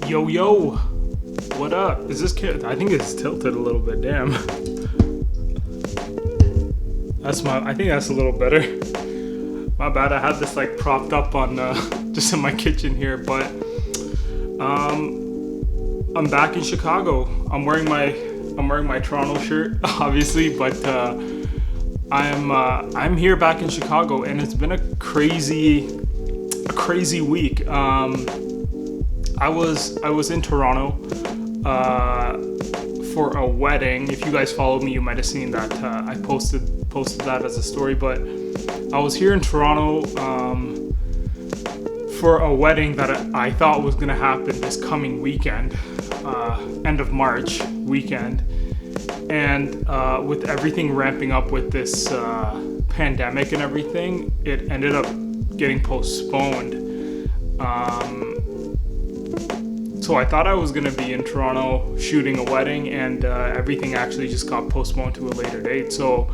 Yo, yo, what up? Is this kid? I think it's tilted a little bit. Damn. I think that's a little better. My bad. I had this like propped up on just in my kitchen here, but I'm back in Chicago. I'm wearing my Toronto shirt, obviously, but I'm here back in Chicago, and it's been a crazy week. I was in Toronto for a wedding. If you guys followed me, you might have seen that I posted that as a story. But I was here in Toronto for a wedding that I thought was gonna happen this coming weekend, end of March weekend, and with everything ramping up with this pandemic and everything, it ended up getting postponed. So I thought I was going to be in Toronto shooting a wedding, and everything actually just got postponed to a later date. So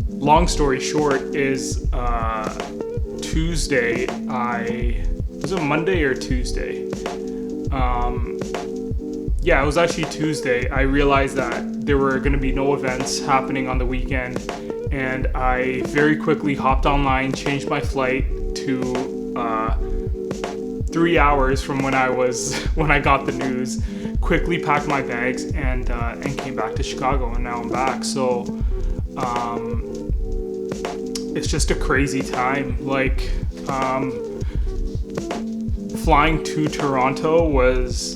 long story short is Tuesday, was it Monday or Tuesday? Yeah, it was actually Tuesday. I realized that there were going to be no events happening on the weekend, and I very quickly hopped online, changed my flight to 3 hours from when I got the news, quickly packed my bags and came back to Chicago, and now I'm back. So it's just a crazy time. Like flying to Toronto was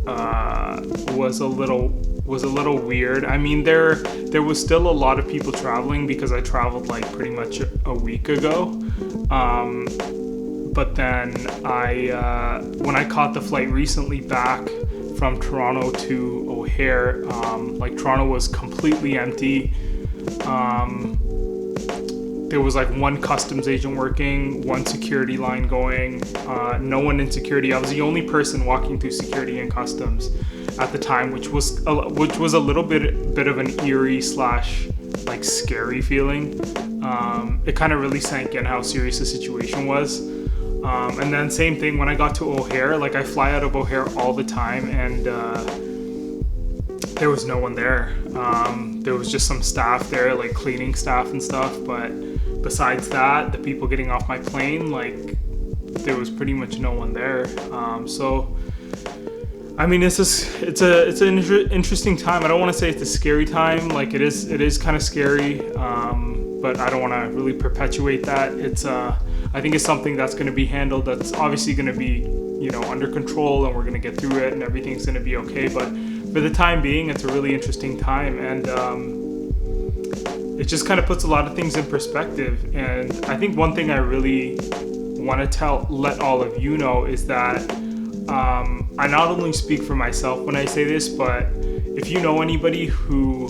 a little weird. I mean, there was still a lot of people traveling because I traveled like pretty much a week ago. But then when I caught the flight recently back from Toronto to O'Hare, like Toronto was completely empty. There was like one customs agent working, one security line going, no one in security. I was the only person walking through security and customs at the time, which was a little bit of an eerie / like scary feeling. It kind of really sank in how serious the situation was. And then same thing when I got to O'Hare. Like I fly out of O'Hare all the time, and there was no one there. There was just some staff there, like cleaning staff and stuff. But besides that, the people getting off my plane, like there was pretty much no one there. So I mean, it's an interesting time. I don't want to say it's a scary time. Like it is kind of scary. But I don't want to really perpetuate that. I think it's something that's going to be handled. That's obviously going to be, under control, and we're going to get through it, and everything's going to be okay. But for the time being, it's a really interesting time, and it just kind of puts a lot of things in perspective. And I think one thing I really want to let all of you know is that I not only speak for myself when I say this, but if you know anybody who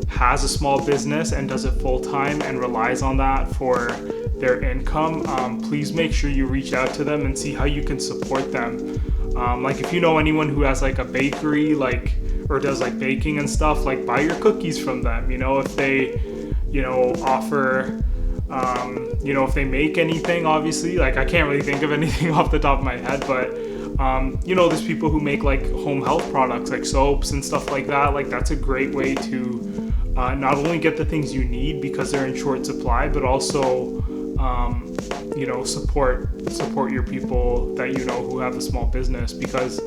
has a small business and does it full time and relies on that for their income, please make sure you reach out to them and see how you can support them. Like if you know anyone who has like a bakery, or does like baking and stuff, like buy your cookies from them. If they, offer, if they make anything, obviously, like I can't really think of anything off the top of my head, but there's people who make like home health products, like soaps and stuff like that. Like that's a great way to not only get the things you need because they're in short supply, but also support your people that who have a small business. Because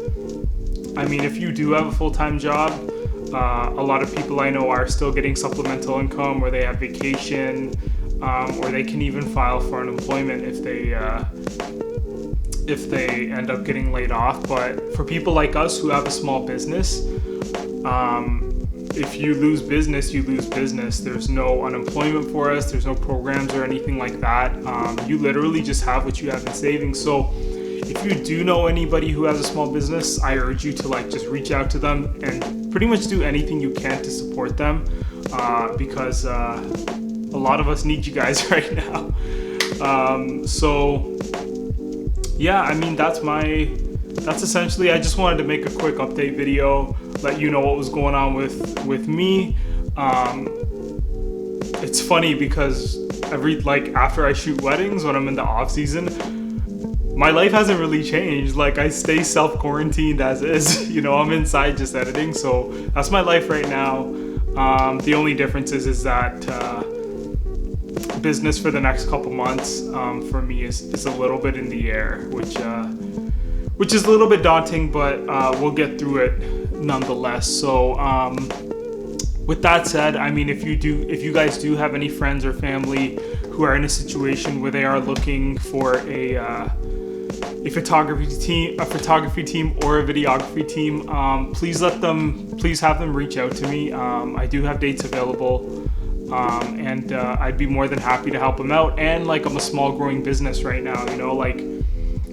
I mean, if you do have a full-time job, a lot of people I know are still getting supplemental income, or they have vacation, or they can even file for unemployment if they end up getting laid off. But for people like us who have a small business, if you lose business, you lose business. There's no unemployment for us. There's no programs or anything like that. You literally just have what you have in savings. So if you do know anybody who has a small business, I urge you to just reach out to them and pretty much do anything you can to support them, because a lot of us need you guys right now. So yeah, I mean, that's essentially, I just wanted to make a quick update video, let you know what was going on with me. It's funny because after I shoot weddings, when I'm in the off season, my life hasn't really changed. Like, I stay self-quarantined as is. I'm inside just editing, so that's my life right now. The only difference is that business for the next couple months for me is a little bit in the air, which is a little bit daunting, but we'll get through it nonetheless. So with that said, I mean, if you guys do have any friends or family who are in a situation where they are looking for a photography team or a videography team, please have them reach out to me. I do have dates available, and I'd be more than happy to help them out. And like, I'm a small growing business right now, like,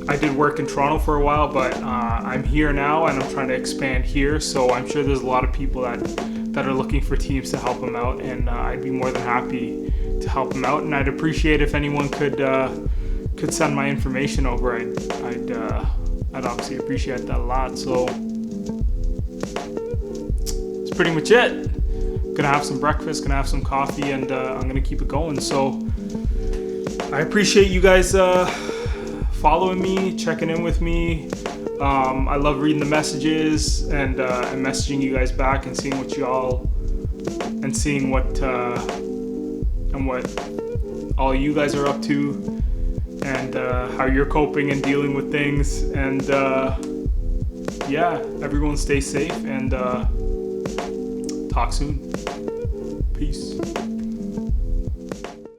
I did work in Toronto for a while, but I'm here now and I'm trying to expand here. So I'm sure there's a lot of people that are looking for teams to help them out, and I'd be more than happy to help them out. And I'd appreciate if anyone could send my information over. I'd obviously appreciate that a lot. So that's pretty much it. Gonna have some breakfast, gonna have some coffee, and I'm gonna keep it going. So I appreciate you guys following me, checking in with me. I love reading the messages and messaging you guys back and seeing what all you guys are up to, and how you're coping and dealing with things. And yeah, everyone stay safe, and talk soon. Peace.